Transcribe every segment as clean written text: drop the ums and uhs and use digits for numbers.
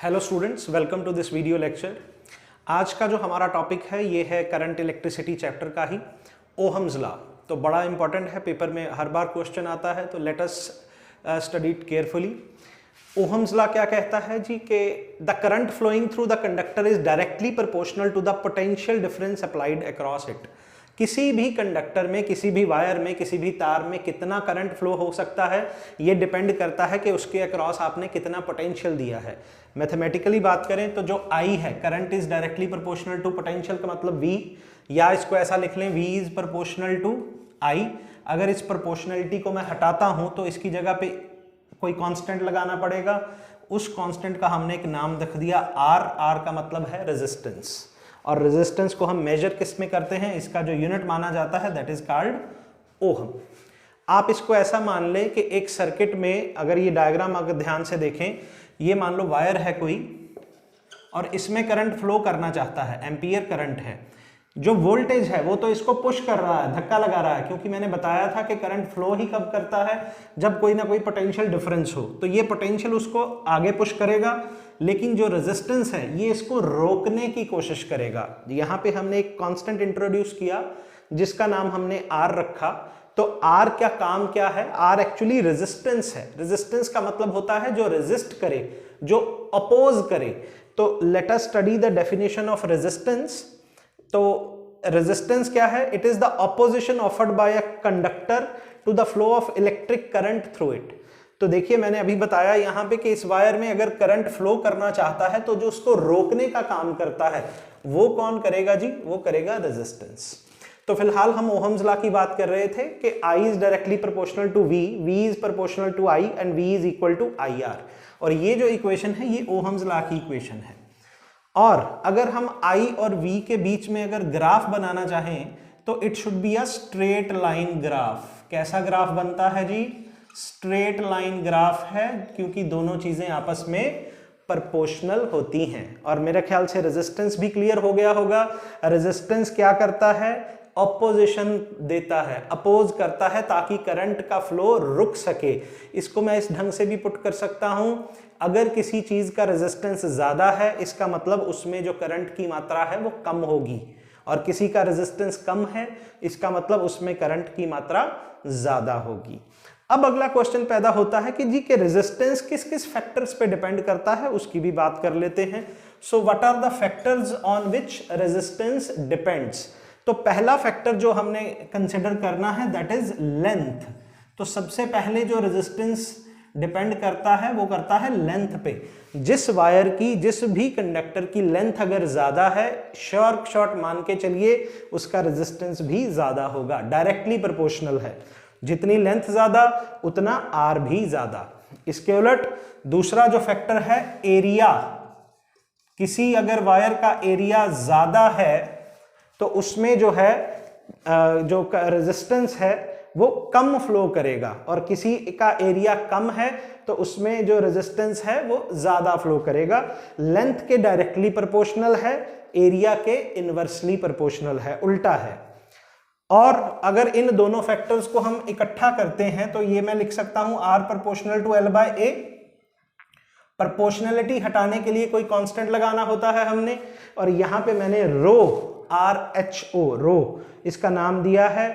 Hello students, welcome to this video lecture. आज का जो हमारा टॉपिक है ये है करंट इलेक्ट्रिसिटी चैप्टर का ही ओहम्स लॉ। तो बड़ा इंपॉर्टेंट है, पेपर में हर बार क्वेश्चन आता है, तो let us study it carefully. Ohm's law क्या कहता है जी कि the current flowing through the conductor is directly proportional to the potential difference applied across it. किसी भी कंडक्टर में, किसी भी वायर में, किसी भी तार में कितना करंट फ्लो हो सकता है ये डिपेंड करता है कि उसके अक्रॉस आपने कितना पोटेंशियल दिया है। मैथमेटिकली बात करें तो जो I है, current is directly proportional to potential का मतलब V, या इसको ऐसा लिख लें V is proportional to I। अगर इस प्रोपोर्शनलिटी को मैं हटाता हूं तो इसकी जगह पे कोई कांस्टेंट लगाना पड़ेगा। उस कांस्टेंट का हमने एक नाम रख दिया R का मतलब है रेजिस्टेंस। और रेजिस्टेंस को हम मेजर किस में करते हैं, इसका जो यूनिट माना जाता है दैट इज कॉल्ड ओहम। आप इसको ऐसा मान लें कि एक सर्किट में, अगर ये डायग्राम अगर ध्यान से देखें, ये मान लो वायर है कोई और इसमें करंट फ्लो करना चाहता है, एम्पियर करंट है। जो वोल्टेज है वो तो इसको पुश कर रहा है, धक्का लगा रहा है, क्योंकि मैंने बताया था कि करंट फ्लो ही कब करता है, जब कोई ना कोई पोटेंशियल डिफरेंस हो। तो ये पोटेंशियल उसको आगे पुश करेगा, लेकिन जो रेजिस्टेंस है ये इसको रोकने की कोशिश करेगा। यहाँ पे हमने एक कांस्टेंट इंट्रोड्यूस किया जिसका नाम हमने R रखा। तो R क्या काम क्या है, R एक्चुअली रेजिस्टेंस है। रेजिस्टेंस का मतलब होता है जो रेजिस्ट करे, जो अपोज करे। तो let us study the definition of resistance. तो रेजिस्टेंस क्या है? It is the opposition offered by a conductor to the flow of electric current through it. तो देखिए, मैंने अभी बताया यहाँ पे कि इस वायर में अगर करंट फ्लो करना चाहता है तो जो उसको रोकने का काम करता है वो कौन करेगा जी? वो करेगा रेजिस्टेंस। तो फिलहाल हम ओहम्स लॉ की बात कर रहे थे कि I is directly proportional to V, V is proportional to I and V is equal to IR। और ये जो इक्वेशन है ये ओहम्स लॉ की इक्वेशन है। और अगर हम I और V के बीच में अगर ग्राफ बनाना चाहें तो it should be a straight line graph. कैसा ग्राफ बनता है जी? स्ट्रेट लाइन ग्राफ है, क्योंकि दोनों चीजें आपस में प्रोपोर्शनल होती हैं। और मेरे ख्याल से रेजिस्टेंस भी क्लियर हो गया होगा। रेजिस्टेंस क्या करता है? ऑपोजिशन देता है, अपोज करता है ताकि करंट का फ्लो रुक सके। इसको मैं इस ढंग से भी पुट कर सकता हूं, अगर किसी चीज का रेजिस्टेंस ज्यादा है इसका मतलब उसमें जो करंट की मात्रा है वो कम होगी, और किसी का रेजिस्टेंस कम है इसका मतलब उसमें करंट की मात्रा ज्यादा होगी। अब अगला क्वेश्चन पैदा होता है कि जी के रेजिस्टेंस किस किस फैक्टर्स पे डिपेंड करता है, उसकी भी बात कर लेते हैं। So what are the factors on which resistance depends? तो पहला फैक्टर जो हमने कंसिडर करना है दैट इज लेंथ। तो सबसे पहले जो रेजिस्टेंस डिपेंड करता है वो करता है लेंथ पे। जिस वायर की, जिस भी कंडक्टर की लेंथ अगर ज्यादा है, शॉर्ट मान के चलिए, उसका रेजिस्टेंस भी ज्यादा होगा, डायरेक्टली प्रोपोर्शनल है। जितनी लेंथ ज्यादा उतना R भी ज्यादा। इसके उलट दूसरा जो फैक्टर है एरिया। किसी अगर वायर का एरिया ज्यादा है तो उसमें जो है जो रेजिस्टेंस है वो कम फ्लो करेगा, और किसी का एरिया कम है तो उसमें जो रेजिस्टेंस है वो ज्यादा फ्लो करेगा। लेंथ के डायरेक्टली प्रोपोर्शनल है, एरिया के इनवर्सली प्रोपोर्शनल है, उल्टा है। और अगर इन दोनों फैक्टर्स को हम इकट्ठा करते हैं तो ये मैं लिख सकता हूं R proportional to L by A। Proportionality हटाने के लिए कोई कांस्टेंट लगाना होता है हमने, और यहां पे मैंने रो, RHO, रो इसका नाम दिया है।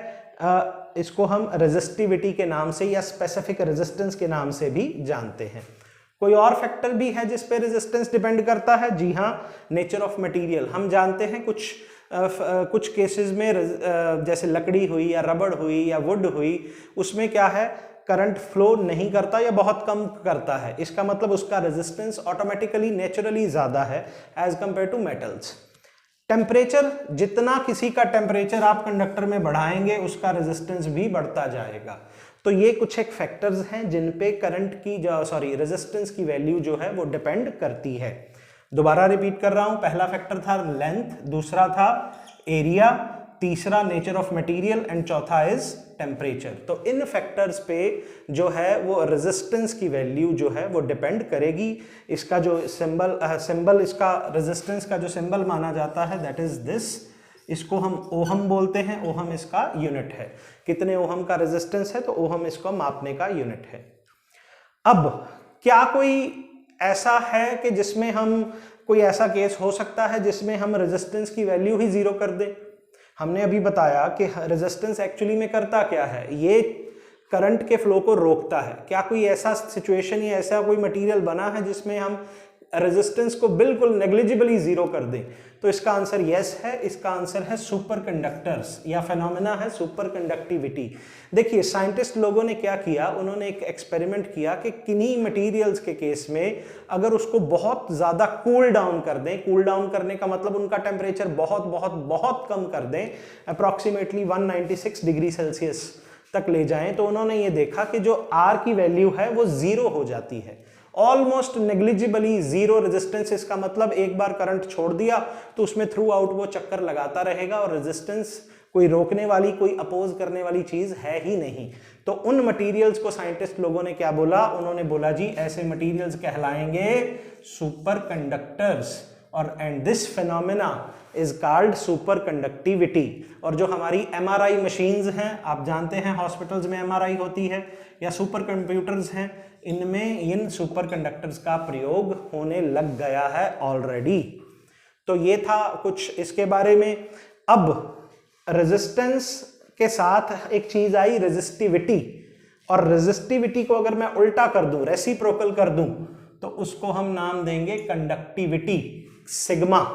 इसको हम रेजिस्टिविटी के नाम से या स्पेसिफिक रेजिस्टेंस के नाम से भी जानते हैं। कोई और फैक्टर भी है जिस पे रेजिस्टेंस डिपेंड करता है? जी हाँ, नेचर ऑफ मटेरियल। हम जानते हैं कुछ केसेस में जैसे लकड़ी हुई या रबड़ हुई या वुड हुई, उसमें क्या है, करंट फ्लो नहीं करता या बहुत कम करता है। इसका मतलब उसका रेजिस्टेंस ऑटोमेटिकली नेचुरली ज्यादा है as compare to metals. Temperature, जितना किसी का टेम्परेचर आप कंडक्टर में बढ़ाएंगे उसका रेजिस्टेंस भी बढ़ता जाएगा। तो ये कुछ एक फैक्टर्स हैं जिन पे करंट की रेजिस्टेंस की वैल्यू जो है वो डिपेंड करती है। दोबारा रिपीट कर रहा हूं, पहला फैक्टर था लेंथ, दूसरा था एरिया, तीसरा नेचर ऑफ मटेरियल एंड चौथा इज टेम्परेचर। तो इन फैक्टर्स पे जो है वो रेजिस्टेंस की वैल्यू जो है वो डिपेंड करेगी। इसका जो सिंबल इसका रेजिस्टेंस का जो सिंबल माना जाता है दैट इज दिस। इसको हम ओहम बोलते हैं, ओहम इसका यूनिट है। कितने ओहम का रेजिस्टेंस है तो ओहम इसको मापने का यूनिट है। अब क्या कोई ऐसा है कि जिसमें हम कोई ऐसा केस हो सकता है जिसमें हम रेजिस्टेंस की वैल्यू ही जीरो कर दें। हमने अभी बताया कि रेजिस्टेंस एक्चुअली में करता क्या है, ये करंट के फ्लो को रोकता है। क्या कोई ऐसा सिचुएशन या ऐसा कोई मटेरियल बना है जिसमें हम रेजिस्टेंस को बिल्कुल नेग्लिजिबली जीरो कर दें? तो इसका आंसर यस है। इसका आंसर है सुपर कंडक्टर्स या फिनोमेना है सुपर कंडक्टिविटी। देखिए साइंटिस्ट लोगों ने क्या किया, उन्होंने एक एक्सपेरिमेंट किया कि किन्हीं मटेरियल्स के केस में अगर उसको बहुत ज़्यादा कूल डाउन कर दें, कूल डाउन करने का मतलब उनका टेम्परेचर बहुत बहुत बहुत कम कर दें, अप्रॉक्सीमेटली 196 डिग्री सेल्सियस तक ले जाएं, तो उन्होंने ये देखा कि जो R की वैल्यू है वो जीरो हो जाती है, ऑलमोस्ट नेग्लिजिबली जीरो रेजिस्टेंस। इसका मतलब एक बार करंट छोड़ दिया तो उसमें थ्रू आउट वो चक्कर लगाता रहेगा और रेजिस्टेंस कोई रोकने वाली, कोई अपोज करने वाली चीज है ही नहीं। तो उन मटेरियल्स को साइंटिस्ट लोगों ने क्या बोला, उन्होंने बोला जी ऐसे मटेरियल्स कहलाएंगे सुपर कंडक्टर्स, और and this phenomena is called super conductivity. और जो हमारी MRI मशीन्स हैं, आप जानते हैं हॉस्पिटल्स में MRI होती है, या सुपर कंप्यूटर्स हैं, इनमें इन सुपर कंडक्टर्स का प्रयोग होने लग गया है ऑलरेडी। तो ये था कुछ इसके बारे में। अब रेजिस्टेंस के साथ एक चीज आई रेजिस्टिविटी, और रेजिस्टिविटी को अगर मैं उल्टा कर दूं, रेसिप्रोकल कर दूं, तो उसको हम नाम देंगे कंडक्टिविटी, सिग्मा।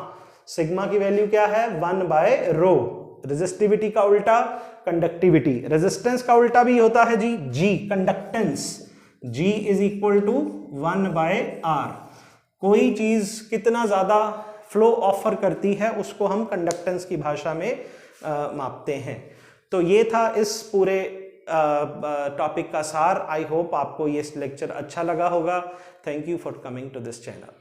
सिग्मा की वैल्यू क्या है, 1/ρ। रेजिस्टिविटी का उल्टा कंडक्टिविटी। रेजिस्टेंस का उल्टा भी होता है G, G, conductance. G is equal to 1/R। कोई चीज कितना ज्यादा फ्लो ऑफर करती है उसको हम कंडक्टेंस की भाषा में मापते हैं। तो ये था इस पूरे टॉपिक का सार। आई होप आपको ये लेक्चर अच्छा लगा होगा। Thank you for coming to this channel.